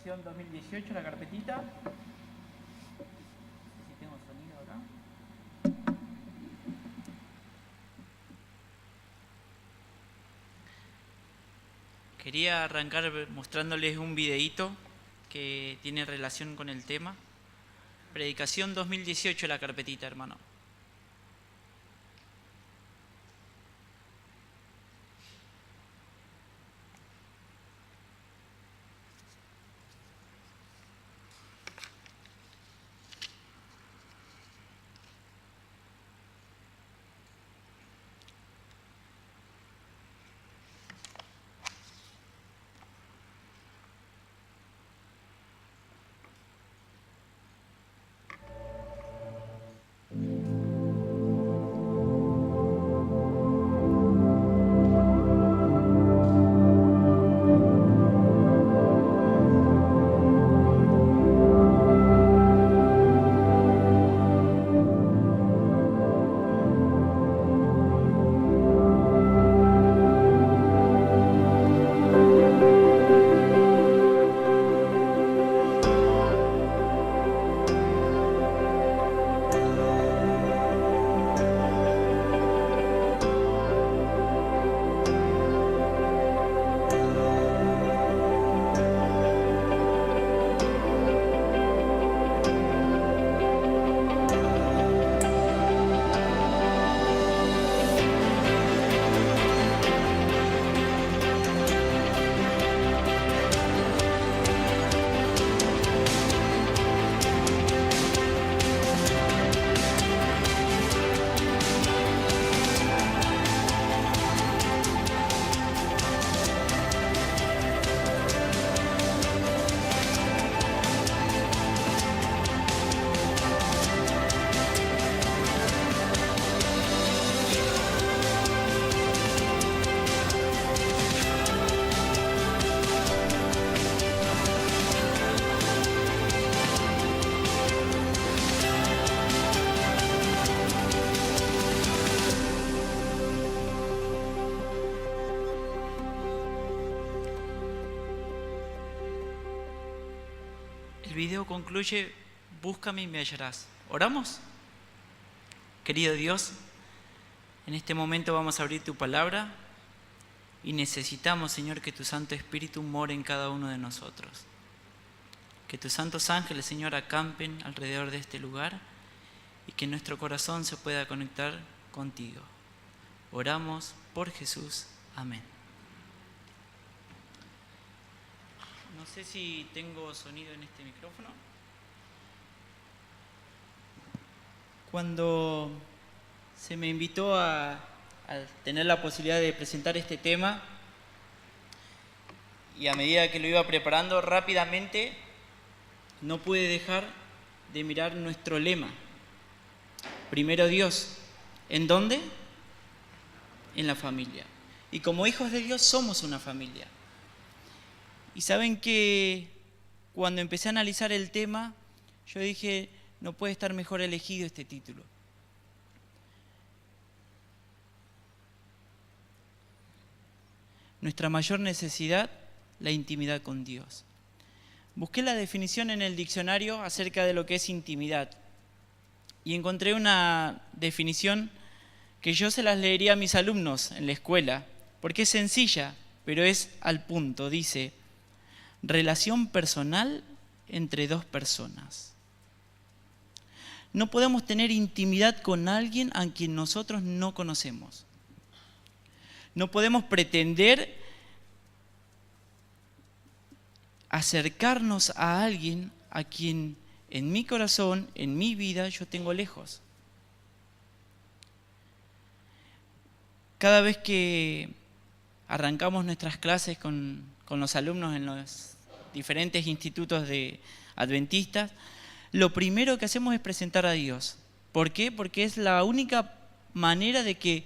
Predicación 2018, la carpetita. No sé si tengo sonido acá. Quería arrancar mostrándoles un videíto que tiene relación con el tema. Predicación 2018, la carpetita, hermano. El video concluye: búscame y me hallarás. ¿Oramos? Querido Dios, en este momento vamos a abrir tu palabra y necesitamos, Señor, que tu Santo Espíritu more en cada uno de nosotros. Que tus santos ángeles, Señor, acampen alrededor de este lugar y que nuestro corazón se pueda conectar contigo. Oramos por Jesús. Amén. No sé si tengo sonido en este micrófono. Cuando se me invitó a tener la posibilidad de presentar este tema, y a medida que lo iba preparando rápidamente, no pude dejar de mirar nuestro lema. Primero Dios. ¿En dónde? En la familia. Y como hijos de Dios somos una familia. Y saben que cuando empecé a analizar el tema, yo dije, no puede estar mejor elegido este título. Nuestra mayor necesidad, la intimidad con Dios. Busqué la definición en el diccionario acerca de lo que es intimidad. Y encontré una definición que yo se las leería a mis alumnos en la escuela, porque es sencilla, pero es al punto. Dice: relación personal entre dos personas. No podemos tener intimidad con alguien a quien nosotros no conocemos. No podemos pretender acercarnos a alguien a quien en mi corazón, en mi vida, yo tengo lejos. Cada vez que arrancamos nuestras clases con los alumnos en los diferentes institutos de adventistas, lo primero que hacemos es presentar a Dios. ¿Por qué? Porque es la única manera de que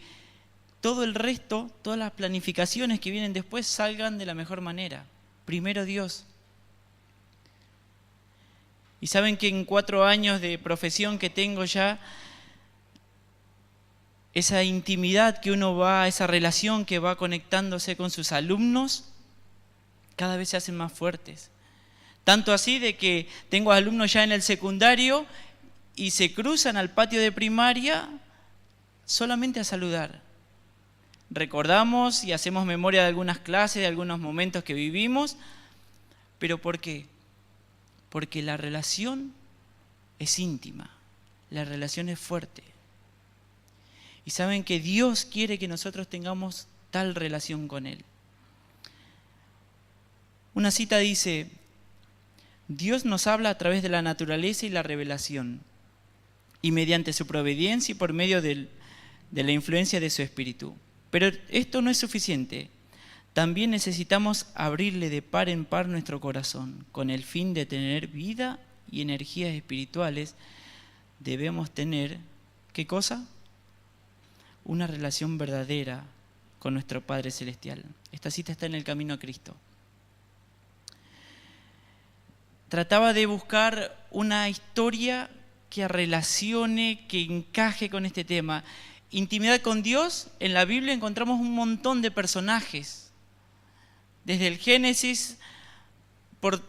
todo el resto, todas las planificaciones que vienen después salgan de la mejor manera. Primero Dios. Y saben que en 4 años de profesión que tengo ya, esa intimidad que uno va, esa relación que va conectándose con sus alumnos, cada vez se hacen más fuertes. Tanto así de que tengo alumnos ya en el secundario y se cruzan al patio de primaria solamente a saludar. Recordamos y hacemos memoria de algunas clases, de algunos momentos que vivimos, pero ¿por qué? Porque la relación es íntima, la relación es fuerte. Y saben que Dios quiere que nosotros tengamos tal relación con Él. Una cita dice: Dios nos habla a través de la naturaleza y la revelación, y mediante su providencia y por medio de la influencia de su Espíritu. Pero esto no es suficiente. También necesitamos abrirle de par en par nuestro corazón, con el fin de tener vida y energías espirituales. Debemos tener, ¿qué cosa? Una relación verdadera con nuestro Padre Celestial. Esta cita está en el Camino a Cristo. Trataba de buscar una historia que relacione, que encaje con este tema. Intimidad con Dios, en la Biblia encontramos un montón de personajes. Desde el Génesis,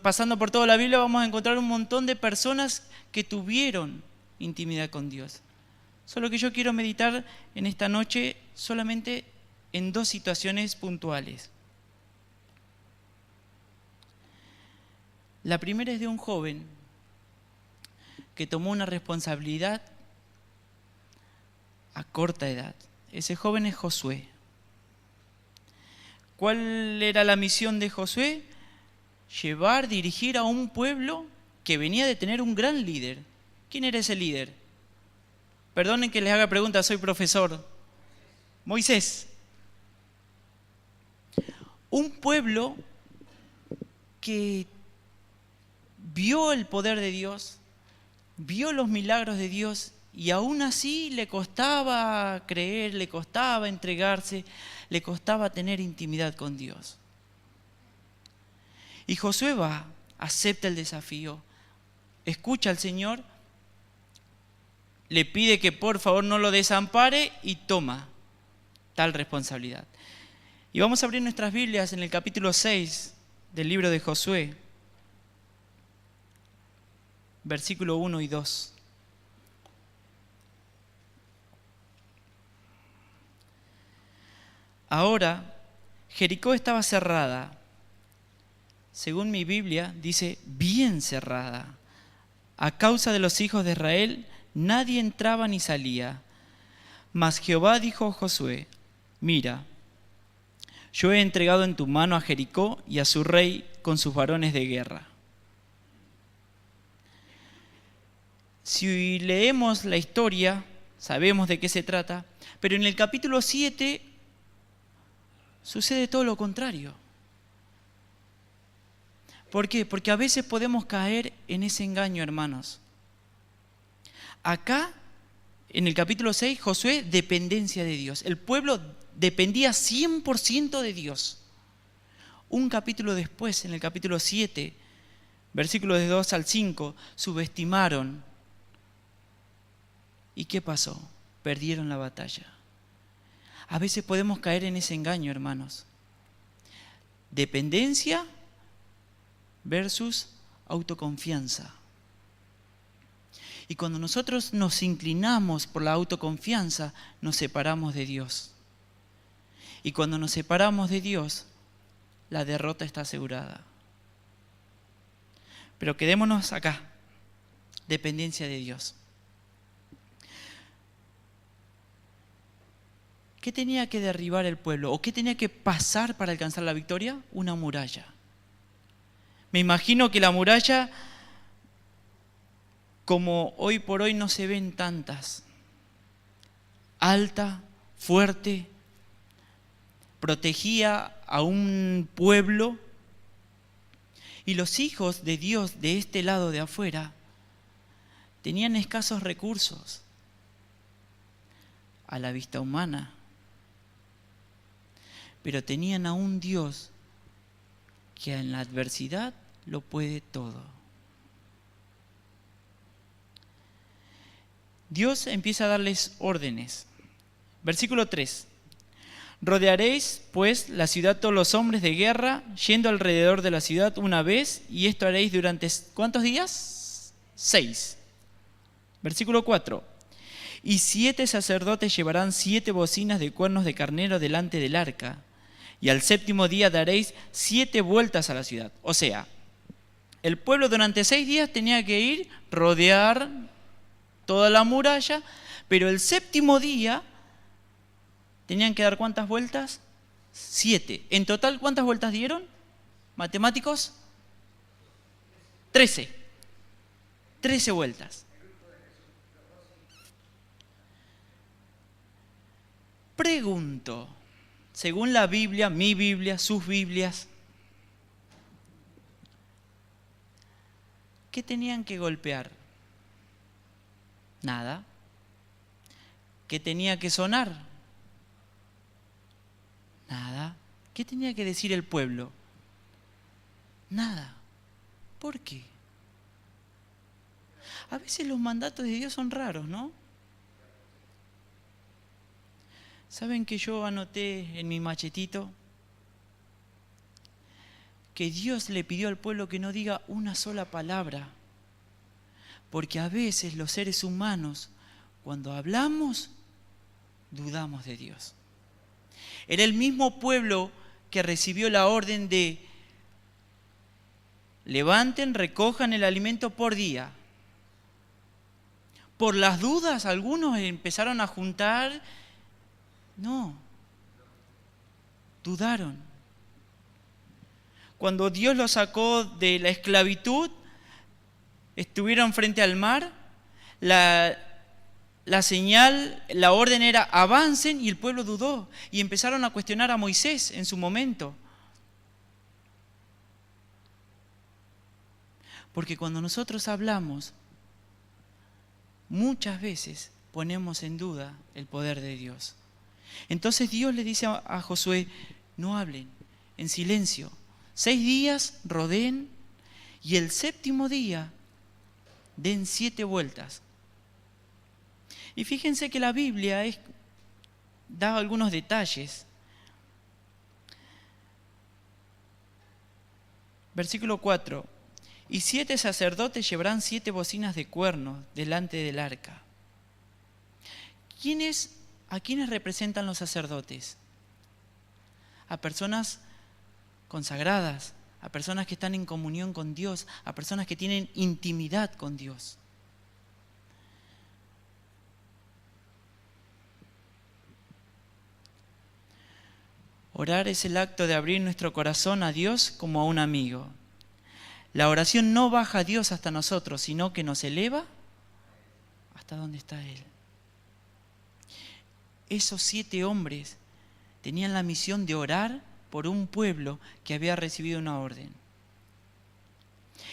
pasando por toda la Biblia, vamos a encontrar un montón de personas que tuvieron intimidad con Dios. Solo que yo quiero meditar en esta noche solamente en dos situaciones puntuales. La primera es de un joven que tomó una responsabilidad a corta edad. Ese joven es Josué. ¿Cuál era la misión de Josué? Dirigir a un pueblo que venía de tener un gran líder. ¿Quién era ese líder? Perdonen que les haga preguntas, soy profesor. Moisés. Un pueblo que vio el poder de Dios, vio los milagros de Dios y aún así le costaba creer, le costaba entregarse, le costaba tener intimidad con Dios. Y Josué va, acepta el desafío, escucha al Señor, le pide que por favor no lo desampare y toma tal responsabilidad. Y vamos a abrir nuestras Biblias en el capítulo 6 del libro de Josué, versículo 1 y 2. Ahora, Jericó estaba cerrada. Según mi Biblia, dice bien cerrada. A causa de los hijos de Israel, nadie entraba ni salía. Mas Jehová dijo a Josué: mira, yo he entregado en tu mano a Jericó y a su rey con sus varones de guerra. Si leemos la historia, sabemos de qué se trata, pero en el capítulo 7 sucede todo lo contrario. ¿Por qué? Porque a veces podemos caer en ese engaño, hermanos. Acá, en el capítulo 6, Josué, dependencia de Dios. El pueblo dependía 100% de Dios. Un capítulo después, en el capítulo 7, versículos de 2 al 5, subestimaron. ¿Y qué pasó? Perdieron la batalla. A veces podemos caer en ese engaño, hermanos. Dependencia versus autoconfianza. Y cuando nosotros nos inclinamos por la autoconfianza, nos separamos de Dios. Y cuando nos separamos de Dios, la derrota está asegurada. Pero quedémonos acá. Dependencia de Dios. ¿Qué tenía que derribar el pueblo? ¿O qué tenía que pasar para alcanzar la victoria? Una muralla. Me imagino que la muralla, como hoy por hoy no se ven tantas, alta, fuerte, protegía a un pueblo, y los hijos de Dios de este lado de afuera tenían escasos recursos a la vista humana, pero tenían a un Dios que en la adversidad lo puede todo. Dios empieza a darles órdenes. Versículo 3. Rodearéis, pues, la ciudad todos los hombres de guerra, yendo alrededor de la ciudad una vez, y esto haréis durante, ¿cuántos días? 6. Versículo 4. Y 7 sacerdotes llevarán 7 bocinas de cuernos de carnero delante del arca, y al séptimo día daréis 7 vueltas a la ciudad. O sea, el pueblo durante 6 días tenía que ir, rodear toda la muralla, pero el séptimo día tenían que dar ¿cuántas vueltas? 7. En total, ¿cuántas vueltas dieron? ¿Matemáticos? 13. 13 vueltas. Pregunto, según la Biblia, mi Biblia, sus Biblias, ¿qué tenían que golpear? Nada. ¿Qué tenía que sonar? Nada. ¿Qué tenía que decir el pueblo? Nada. ¿Por qué? A veces los mandatos de Dios son raros, ¿no? ¿Saben que yo anoté en mi machetito? Que Dios le pidió al pueblo que no diga una sola palabra. Porque a veces los seres humanos, cuando hablamos, dudamos de Dios. Era el mismo pueblo que recibió la orden de levanten, recojan el alimento por día. Por las dudas, algunos empezaron a juntar. No, dudaron. Cuando Dios los sacó de la esclavitud, estuvieron frente al mar, la señal, la orden era avancen, y el pueblo dudó y empezaron a cuestionar a Moisés en su momento. Porque cuando nosotros hablamos, muchas veces ponemos en duda el poder de Dios. Entonces Dios le dice a Josué, no hablen, en silencio. 6 días rodeen y el séptimo día den 7 vueltas. Y fíjense que la Biblia da algunos detalles. Versículo 4. Y 7 sacerdotes llevarán 7 bocinas de cuernos delante del arca. ¿A quiénes representan los sacerdotes? A personas consagradas, a personas que están en comunión con Dios, a personas que tienen intimidad con Dios. Orar es el acto de abrir nuestro corazón a Dios como a un amigo. La oración no baja a Dios hasta nosotros, sino que nos eleva hasta donde está Él. Esos 7 hombres tenían la misión de orar por un pueblo que había recibido una orden.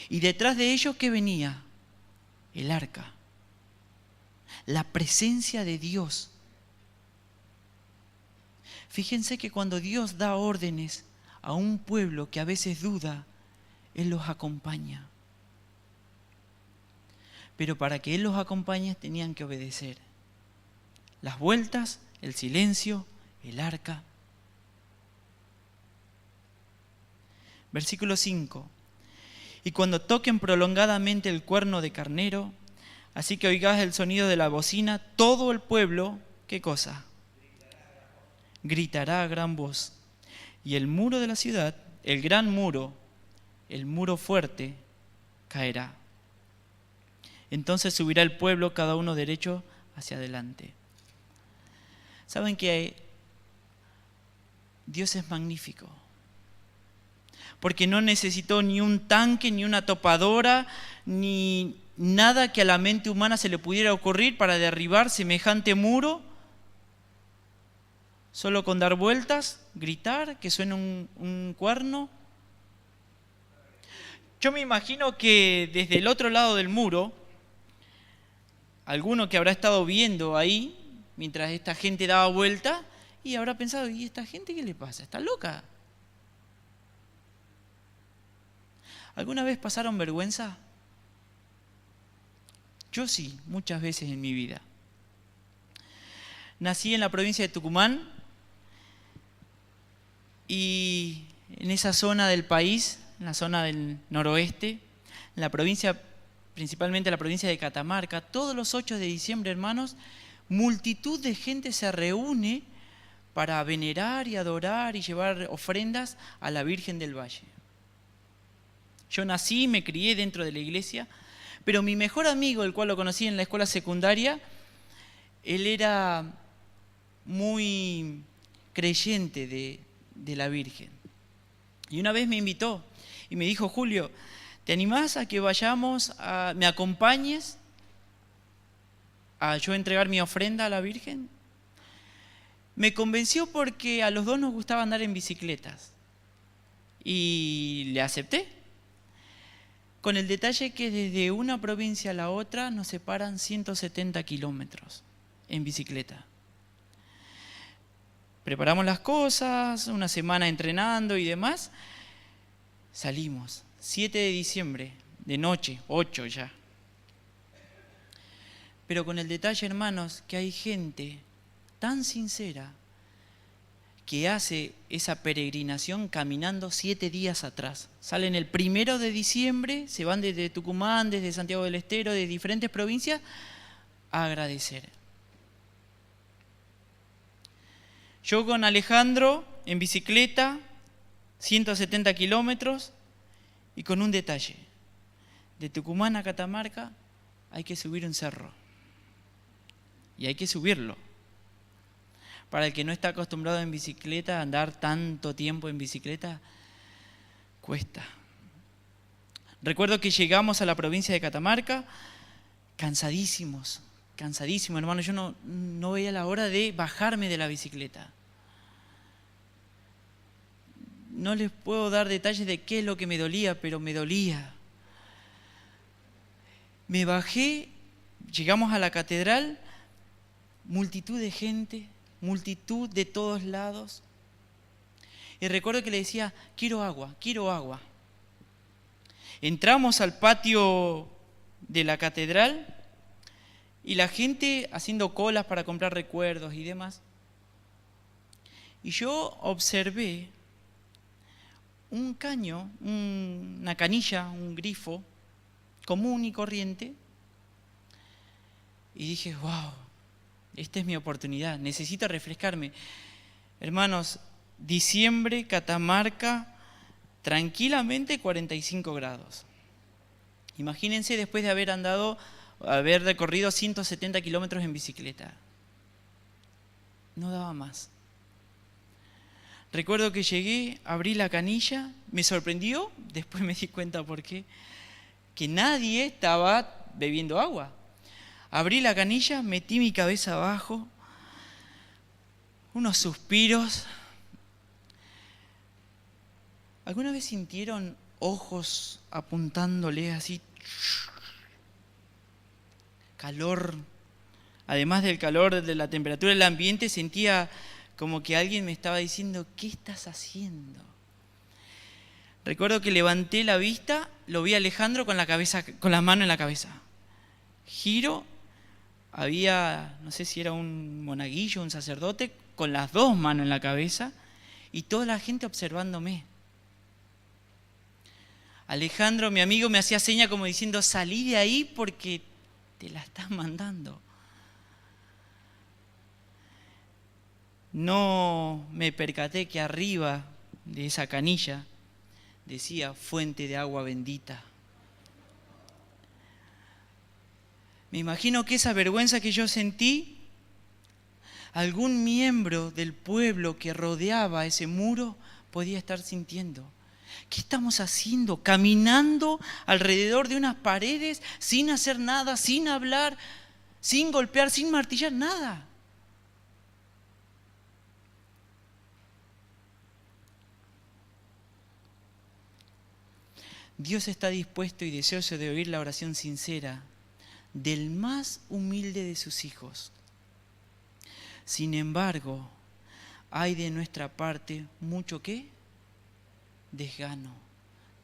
Y detrás de ellos, ¿qué venía? El arca. La presencia de Dios. Fíjense que cuando Dios da órdenes a un pueblo que a veces duda, Él los acompaña. Pero para que Él los acompañe tenían que obedecer. Las vueltas, el silencio, el arca. Versículo 5. Y cuando toquen prolongadamente el cuerno de carnero, así que oigáis el sonido de la bocina, todo el pueblo, ¿qué cosa? Gritará a gran voz. Y el muro de la ciudad, el gran muro, el muro fuerte, caerá. Entonces subirá el pueblo, cada uno derecho hacia adelante. ¿Saben que Dios es magnífico? Porque no necesitó ni un tanque, ni una topadora, ni nada que a la mente humana se le pudiera ocurrir para derribar semejante muro. Solo con dar vueltas, gritar, que suene un cuerno. Yo me imagino que desde el otro lado del muro, alguno que habrá estado viendo ahí, mientras esta gente daba vuelta, y habrá pensado, ¿y esta gente qué le pasa? ¿Está loca? ¿Alguna vez pasaron vergüenza? Yo sí, muchas veces en mi vida. Nací en la provincia de Tucumán Y en esa zona del país, en la zona del noroeste, en la provincia, principalmente la provincia de Catamarca, todos los 8 de diciembre, hermanos, multitud de gente se reúne para venerar y adorar y llevar ofrendas a la Virgen del Valle. Yo nací y me crié dentro de la iglesia, pero mi mejor amigo, el cual lo conocí en la escuela secundaria, él era muy creyente de la Virgen. Y una vez me invitó y me dijo: Julio, ¿te animás a que vayamos, me acompañes a yo entregar mi ofrenda a la Virgen? Me convenció porque a los dos nos gustaba andar en bicicletas. Y le acepté. Con el detalle que desde una provincia a la otra nos separan 170 kilómetros en bicicleta. Preparamos las cosas, una semana entrenando y demás. Salimos, 7 de diciembre, de noche, 8 ya. Pero con el detalle, hermanos, que hay gente tan sincera que hace esa peregrinación caminando 7 días atrás. Salen el 1 de diciembre, se van desde Tucumán, desde Santiago del Estero, de diferentes provincias, a agradecer. Yo con Alejandro en bicicleta, 170 kilómetros, y con un detalle: de Tucumán a Catamarca hay que subir un cerro. Y hay que subirlo. Para el que no está acostumbrado en bicicleta, andar tanto tiempo en bicicleta, cuesta. Recuerdo que llegamos a la provincia de Catamarca, cansadísimos, hermano. Yo no veía la hora de bajarme de la bicicleta. No les puedo dar detalles de qué es lo que me dolía, pero me dolía. Me bajé, llegamos a la catedral, multitud de gente, multitud de todos lados. Y recuerdo que le decía: quiero agua, quiero agua. Entramos al patio de la catedral y la gente haciendo colas para comprar recuerdos y demás. Y yo observé un caño, una canilla, un grifo común y corriente, y dije: wow, esta es mi oportunidad, necesito refrescarme. Hermanos, diciembre, Catamarca, tranquilamente 45 grados. Imagínense después de haber recorrido 170 kilómetros en bicicleta. No daba más. Recuerdo que llegué, abrí la canilla, me sorprendió, después me di cuenta por qué, que nadie estaba bebiendo agua. Abrí la canilla, metí mi cabeza abajo, unos suspiros. ¿Alguna vez sintieron ojos apuntándole así? Calor. Además del calor, de la temperatura del ambiente, sentía como que alguien me estaba diciendo: ¿qué estás haciendo? Recuerdo que levanté la vista, lo vi a Alejandro con la mano en la cabeza. Giro, había, no sé si era un monaguillo, un sacerdote, con las 2 manos en la cabeza, y toda la gente observándome. Alejandro, mi amigo, me hacía seña como diciendo: salí de ahí porque te la estás mandando. No me percaté que arriba de esa canilla decía: fuente de agua bendita. Me imagino que esa vergüenza que yo sentí, algún miembro del pueblo que rodeaba ese muro podía estar sintiendo. ¿Qué estamos haciendo? Caminando alrededor de unas paredes sin hacer nada, sin hablar, sin golpear, sin martillar, nada. Dios está dispuesto y deseoso de oír la oración sincera del más humilde de sus hijos. Sin embargo, hay de nuestra parte mucho ¿qué? Desgano.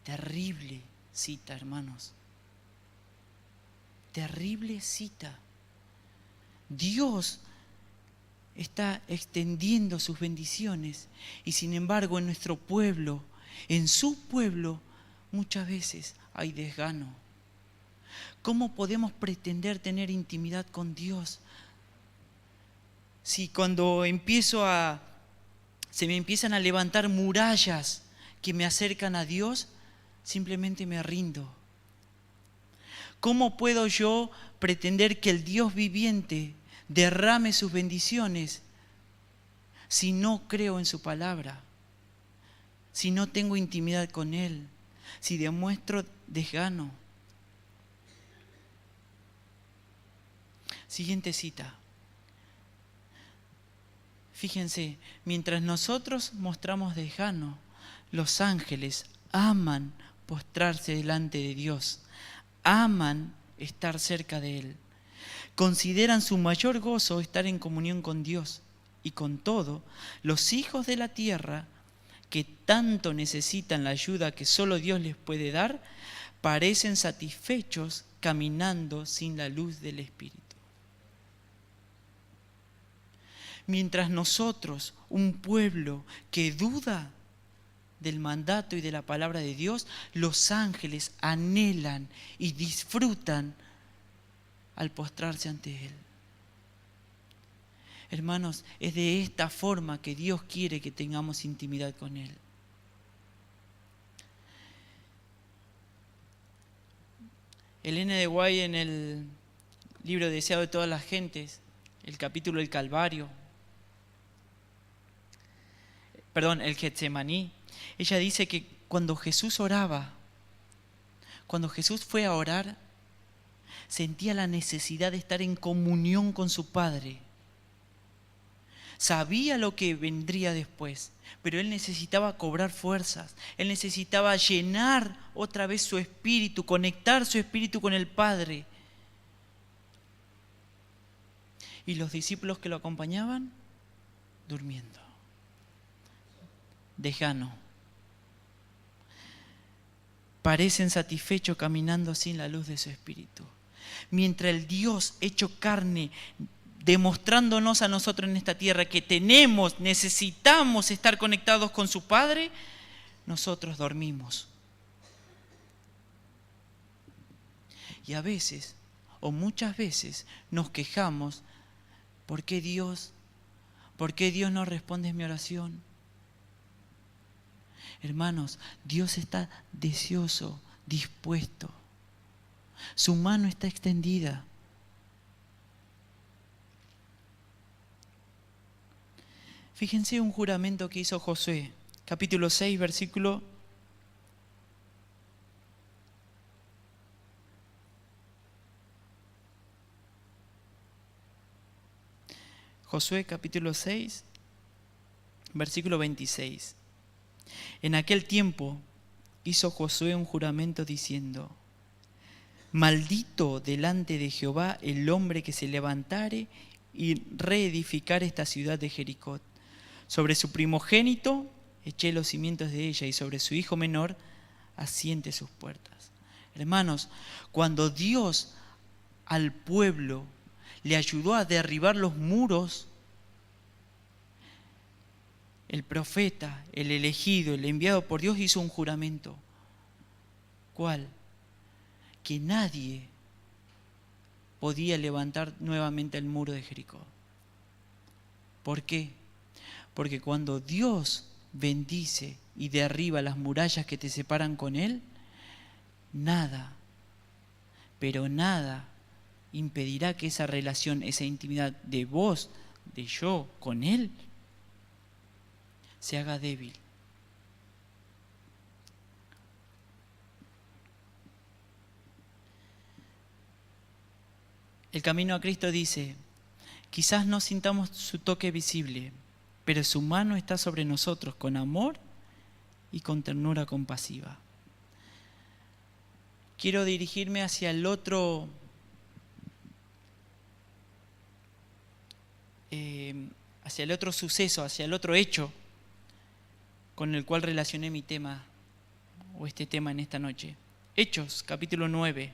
Terrible cita, hermanos. Terrible cita. Dios está extendiendo sus bendiciones y sin embargo en nuestro pueblo, en su pueblo, muchas veces hay desgano. ¿Cómo podemos pretender tener intimidad con Dios si cuando se me empiezan a levantar murallas que me acercan a Dios, simplemente me rindo? ¿Cómo puedo yo pretender que el Dios viviente derrame sus bendiciones si no creo en su palabra? Si no tengo intimidad con Él, si demuestro desgano. Siguiente cita. Fíjense, mientras nosotros mostramos desgano, los ángeles aman postrarse delante de Dios, aman estar cerca de Él. Consideran su mayor gozo estar en comunión con Dios. Y con todo, los hijos de la tierra, que tanto necesitan la ayuda que solo Dios les puede dar, parecen satisfechos caminando sin la luz del Espíritu. Mientras nosotros, un pueblo que duda del mandato y de la palabra de Dios, los ángeles anhelan y disfrutan al postrarse ante Él. Hermanos, es de esta forma que Dios quiere que tengamos intimidad con Él. Elena de Guay, en el libro Deseado de todas las gentes, el capítulo del Calvario, el Getsemaní, ella dice que cuando Jesús oraba, cuando Jesús fue a orar, sentía la necesidad de estar en comunión con su Padre. Sabía lo que vendría después, pero él necesitaba cobrar fuerzas, él necesitaba llenar otra vez su espíritu, conectar su espíritu con el Padre. Y los discípulos que lo acompañaban, durmiendo. Desgano. Parecen satisfechos caminando sin la luz de su espíritu. Mientras el Dios hecho carne, demostrándonos a nosotros en esta tierra que necesitamos estar conectados con su Padre, nosotros dormimos. Y a veces, o muchas veces, nos quejamos, ¿por qué Dios no responde mi oración? Hermanos, Dios está deseoso, dispuesto. Su mano está extendida. Fíjense un juramento que hizo Josué, capítulo 6, versículo 26. En aquel tiempo hizo Josué un juramento diciendo: maldito delante de Jehová el hombre que se levantare y reedificare esta ciudad de Jericó. Sobre su primogénito eché los cimientos de ella, y sobre su hijo menor asiente sus puertas. Hermanos, cuando Dios al pueblo le ayudó a derribar los muros, el profeta, el elegido, el enviado por Dios hizo un juramento. ¿Cuál? Que nadie podía levantar nuevamente el muro de Jericó. ¿Por qué? Porque cuando Dios bendice y derriba las murallas que te separan con Él, nada, pero nada, impedirá que esa relación, esa intimidad de vos, de yo, con Él, se haga débil. El camino a Cristo dice: quizás no sintamos su toque visible, pero su mano está sobre nosotros con amor y con ternura compasiva. Quiero dirigirme hacia el otro suceso, hacia el otro hecho con el cual relacioné mi tema o este tema en esta noche. Hechos, capítulo 9.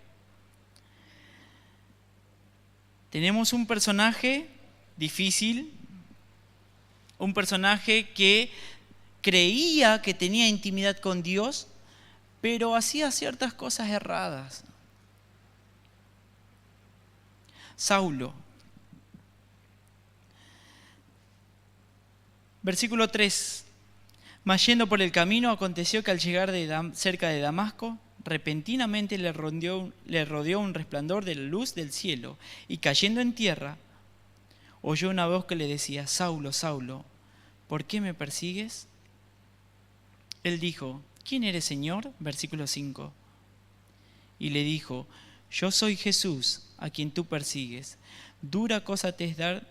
Tenemos un personaje difícil, un personaje que creía que tenía intimidad con Dios, pero hacía ciertas cosas erradas. Saulo. Versículo 3. Mas yendo por el camino, aconteció que al llegar cerca de Damasco, repentinamente le rodeó un resplandor de la luz del cielo, y cayendo en tierra, oyó una voz que le decía: Saulo, Saulo, ¿por qué me persigues? Él dijo: ¿Quién eres, Señor? Versículo 5. Y le dijo: Yo soy Jesús, a quien tú persigues. Dura cosa te es dar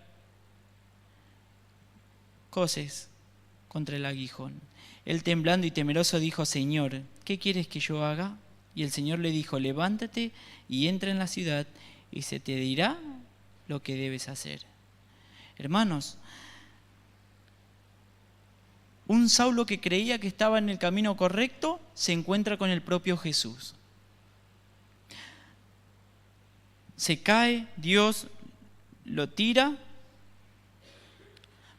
coces contra el aguijón. Él, temblando y temeroso, dijo: Señor, ¿qué quieres que yo haga? Y el Señor le dijo: levántate y entra en la ciudad, y se te dirá lo que debes hacer. Hermanos, un Saulo que creía que estaba en el camino correcto se encuentra con el propio Jesús. Se cae, Dios lo tira,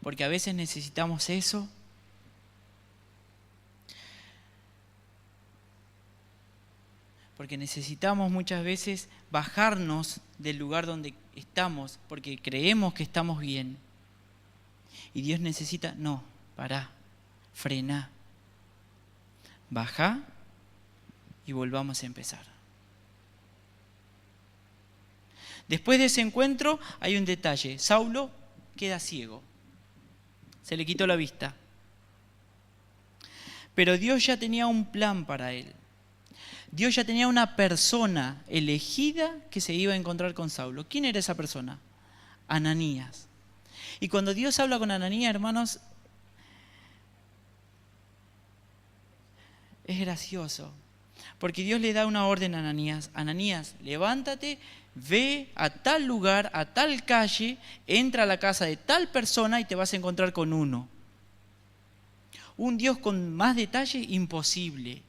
porque a veces necesitamos eso. Porque necesitamos muchas veces bajarnos del lugar donde estamos, porque creemos que estamos bien. Y Dios necesita: no, pará, frená, bajá y volvamos a empezar. Después de ese encuentro hay un detalle: Saulo queda ciego, se le quitó la vista. Pero Dios ya tenía un plan para él. Dios ya tenía una persona elegida que se iba a encontrar con Saulo. ¿Quién era esa persona? Ananías. Y cuando Dios habla con Ananías, hermanos, es gracioso. Porque Dios le da una orden a Ananías: Ananías, levántate, ve a tal lugar, a tal calle, entra a la casa de tal persona y te vas a encontrar con uno. Un Dios con más detalle, imposible.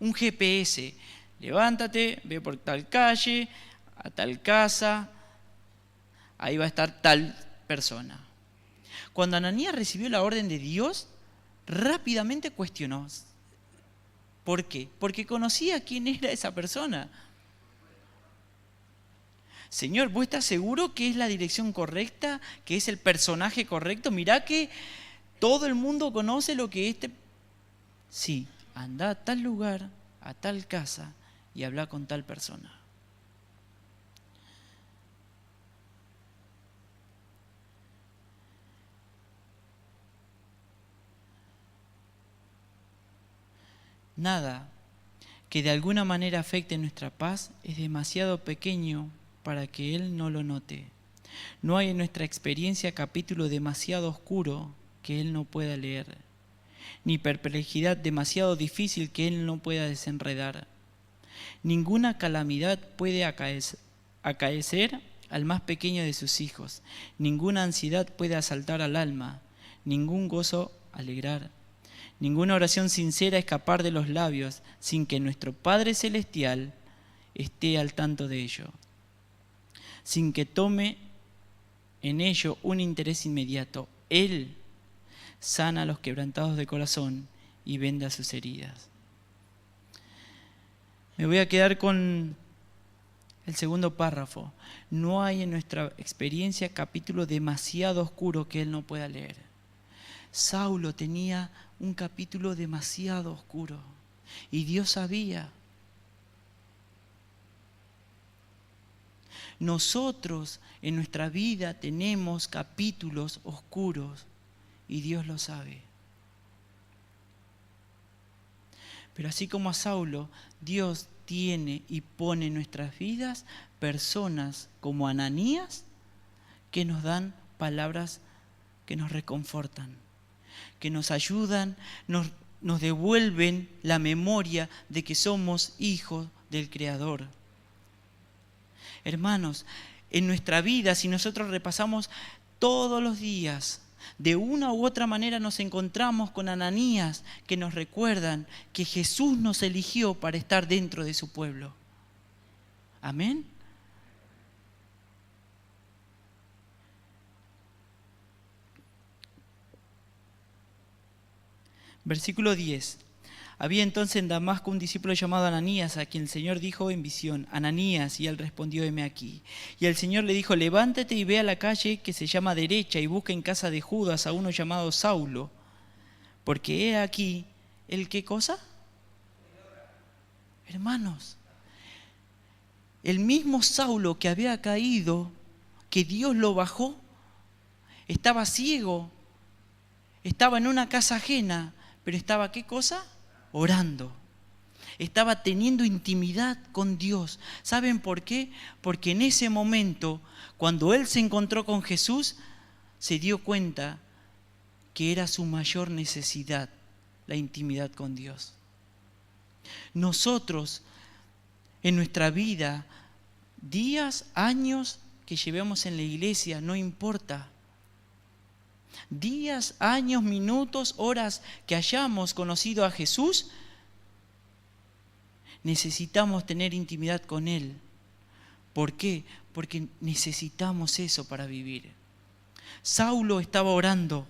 Un GPS: levántate, ve por tal calle, a tal casa, ahí va a estar tal persona. Cuando Ananías recibió la orden de Dios, rápidamente cuestionó. ¿Por qué? Porque conocía quién era esa persona. Señor, ¿vos estás seguro que es la dirección correcta, que es el personaje correcto? Mirá que todo el mundo conoce lo que este... Sí, anda a tal lugar, a tal casa y habla con tal persona. Nada que de alguna manera afecte nuestra paz es demasiado pequeño para que Él no lo note. No hay en nuestra experiencia capítulo demasiado oscuro que Él no pueda leer, ni perplejidad demasiado difícil que Él no pueda desenredar. Ninguna calamidad puede acaecer al más pequeño de sus hijos, ninguna ansiedad puede asaltar al alma, ningún gozo alegrar, ninguna oración sincera escapar de los labios sin que nuestro Padre Celestial esté al tanto de ello, sin que tome en ello un interés inmediato. Él sana a los quebrantados de corazón y venda sus heridas. Me voy a quedar con el segundo párrafo. No hay en nuestra experiencia capítulo demasiado oscuro que Él no pueda leer. Saulo tenía un capítulo demasiado oscuro y Dios sabía. Nosotros en nuestra vida tenemos capítulos oscuros y Dios lo sabe. Pero así como a Saulo, Dios tiene y pone en nuestras vidas personas como Ananías que nos dan palabras que nos reconfortan, que nos ayudan, nos devuelven la memoria de que somos hijos del Creador. Hermanos, en nuestra vida, si nosotros repasamos todos los días, de una u otra manera nos encontramos con Ananías que nos recuerdan que Jesús nos eligió para estar dentro de su pueblo. Amén. Versículo 10. Había entonces en Damasco un discípulo llamado Ananías, a quien el Señor dijo en visión: Ananías, y él respondió: heme aquí. Y el Señor le dijo: levántate y ve a la calle que se llama Derecha, y busca en casa de Judas a uno llamado Saulo, porque he aquí, ¿el qué cosa? Hermanos, el mismo Saulo que había caído, que Dios lo bajó, estaba ciego, estaba en una casa ajena, pero estaba, ¿qué cosa? Orando. Estaba teniendo intimidad con Dios. ¿Saben por qué? Porque en ese momento, cuando él se encontró con Jesús, se dio cuenta que era su mayor necesidad, la intimidad con Dios. Nosotros, en nuestra vida, días, años que llevemos en la iglesia, no importa. Días, años, minutos, horas que hayamos conocido a Jesús, necesitamos tener intimidad con Él. ¿Por qué? Porque necesitamos eso para vivir. Saulo estaba orando.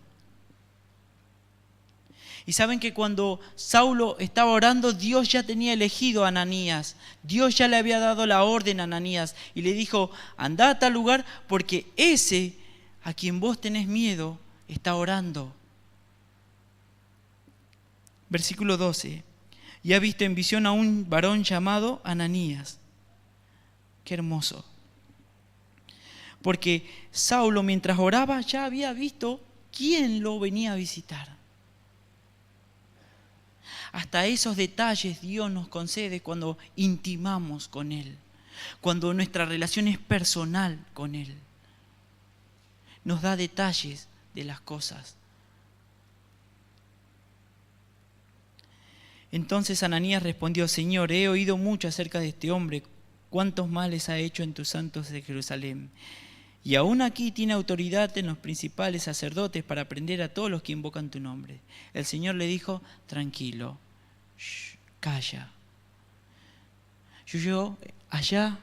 Y saben que cuando Saulo estaba orando, Dios ya tenía elegido a Ananías. Dios ya le había dado la orden a Ananías y le dijo: andá a tal lugar porque ese a quien vos tenés miedo está orando. Versículo 12. Y ha visto en visión a un varón llamado Ananías. Qué hermoso. Porque Saulo, mientras oraba, ya había visto quién lo venía a visitar. Hasta esos detalles Dios nos concede cuando intimamos con Él, cuando nuestra relación es personal con Él. Nos da detalles de las cosas. Entonces Ananías respondió: Señor, he oído mucho acerca de este hombre, cuántos males ha hecho en tus santos de Jerusalén. Y aún aquí tiene autoridad en los principales sacerdotes para prender a todos los que invocan tu nombre. El Señor le dijo: tranquilo, calla. Yo llego allá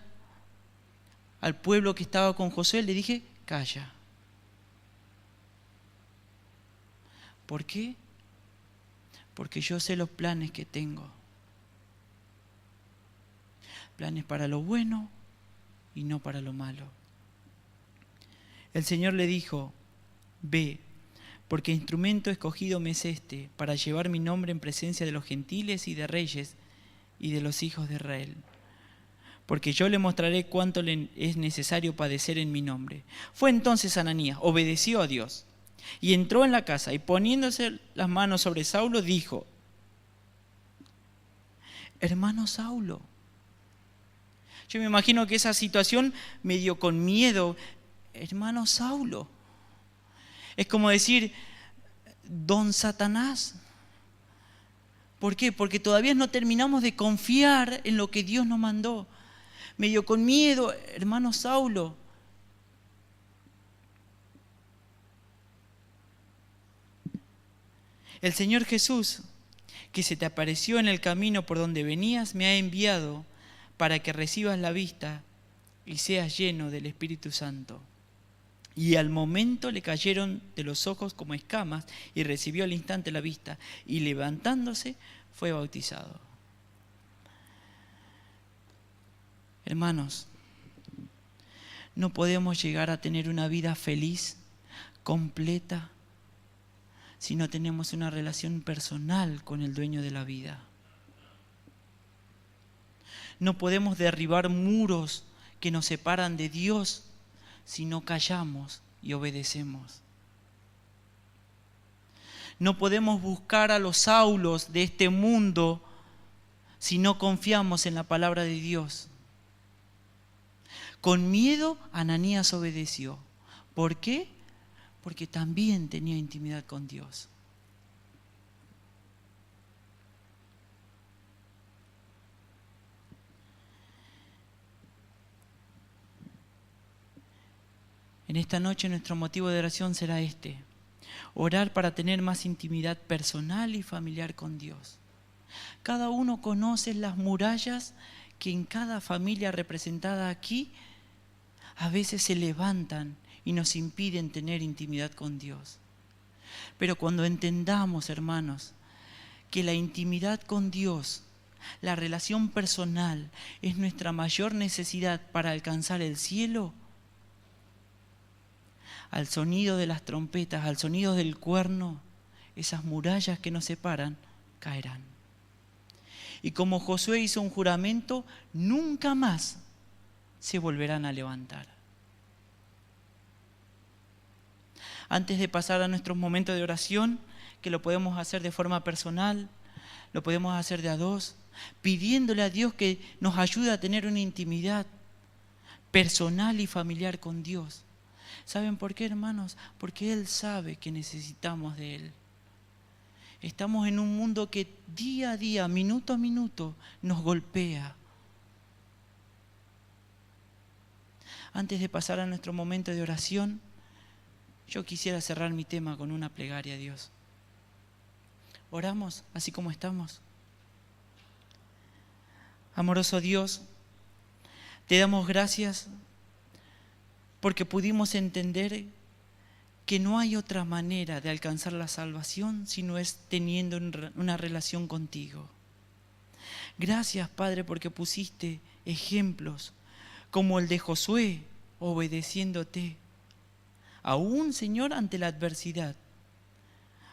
al pueblo que estaba con Josué, le dije: calla. ¿Por qué? Porque yo sé los planes que tengo. Planes para lo bueno y no para lo malo. El Señor le dijo: ve, porque instrumento escogido me es este, para llevar mi nombre en presencia de los gentiles y de reyes y de los hijos de Israel. Porque yo le mostraré cuánto le es necesario padecer en mi nombre. Fue entonces Ananías, obedeció a Dios, y entró en la casa, y poniéndose las manos sobre Saulo, dijo: hermano Saulo. Yo me imagino que esa situación me dio con miedo. Hermano Saulo. Es como decir: don Satanás. ¿Por qué? Porque todavía no terminamos de confiar en lo que Dios nos mandó. Me dio con miedo, hermano Saulo. El Señor Jesús, que se te apareció en el camino por donde venías, me ha enviado para que recibas la vista y seas lleno del Espíritu Santo. Y al momento le cayeron de los ojos como escamas y recibió al instante la vista, y levantándose fue bautizado. Hermanos, no podemos llegar a tener una vida feliz, completa, si no tenemos una relación personal con el dueño de la vida. No podemos derribar muros que nos separan de Dios si no callamos y obedecemos. No podemos buscar a los Saulos de este mundo si no confiamos en la palabra de Dios. Con miedo, Ananías obedeció. ¿Por qué? Porque también tenía intimidad con Dios. En esta noche nuestro motivo de oración será este: orar para tener más intimidad personal y familiar con Dios. Cada uno conoce las murallas que en cada familia representada aquí a veces se levantan y nos impiden tener intimidad con Dios. Pero cuando entendamos, hermanos, que la intimidad con Dios, la relación personal, es nuestra mayor necesidad para alcanzar el cielo, al sonido de las trompetas, al sonido del cuerno, esas murallas que nos separan caerán. Y como Josué hizo un juramento, nunca más se volverán a levantar. Antes de pasar a nuestros momentos de oración, que lo podemos hacer de forma personal, lo podemos hacer de a dos, pidiéndole a Dios que nos ayude a tener una intimidad personal y familiar con Dios. ¿Saben por qué, hermanos? Porque Él sabe que necesitamos de Él. Estamos en un mundo que día a día, minuto a minuto, nos golpea. Antes de pasar a nuestro momento de oración, yo quisiera cerrar mi tema con una plegaria a Dios. Oramos así como estamos. Amoroso Dios, te damos gracias porque pudimos entender que no hay otra manera de alcanzar la salvación sino es teniendo una relación contigo. Gracias, Padre, porque pusiste ejemplos como el de Josué obedeciéndote. Aún, Señor, ante la adversidad.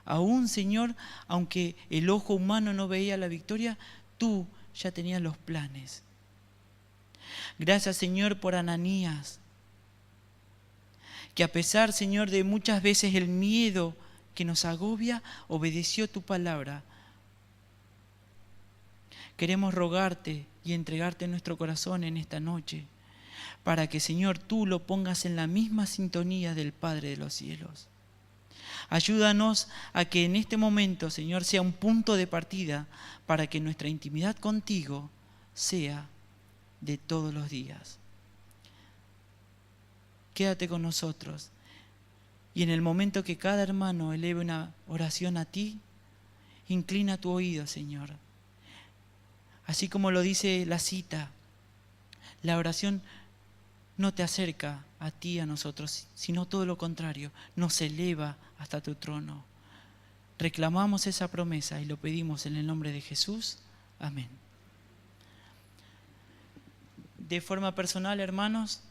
Aún, Señor, aunque el ojo humano no veía la victoria, tú ya tenías los planes. Gracias, Señor, por Ananías, que a pesar, Señor, de muchas veces el miedo que nos agobia, obedeció tu palabra. Queremos rogarte y entregarte nuestro corazón en esta noche, para que, Señor, tú lo pongas en la misma sintonía del Padre de los cielos. Ayúdanos a que en este momento, Señor, sea un punto de partida para que nuestra intimidad contigo sea de todos los días. Quédate con nosotros y en el momento que cada hermano eleve una oración a ti, inclina tu oído, Señor. Así como lo dice la cita, la oración no te acerca a ti, a nosotros, sino todo lo contrario, nos eleva hasta tu trono. Reclamamos esa promesa y lo pedimos en el nombre de Jesús. Amén. De forma personal, hermanos,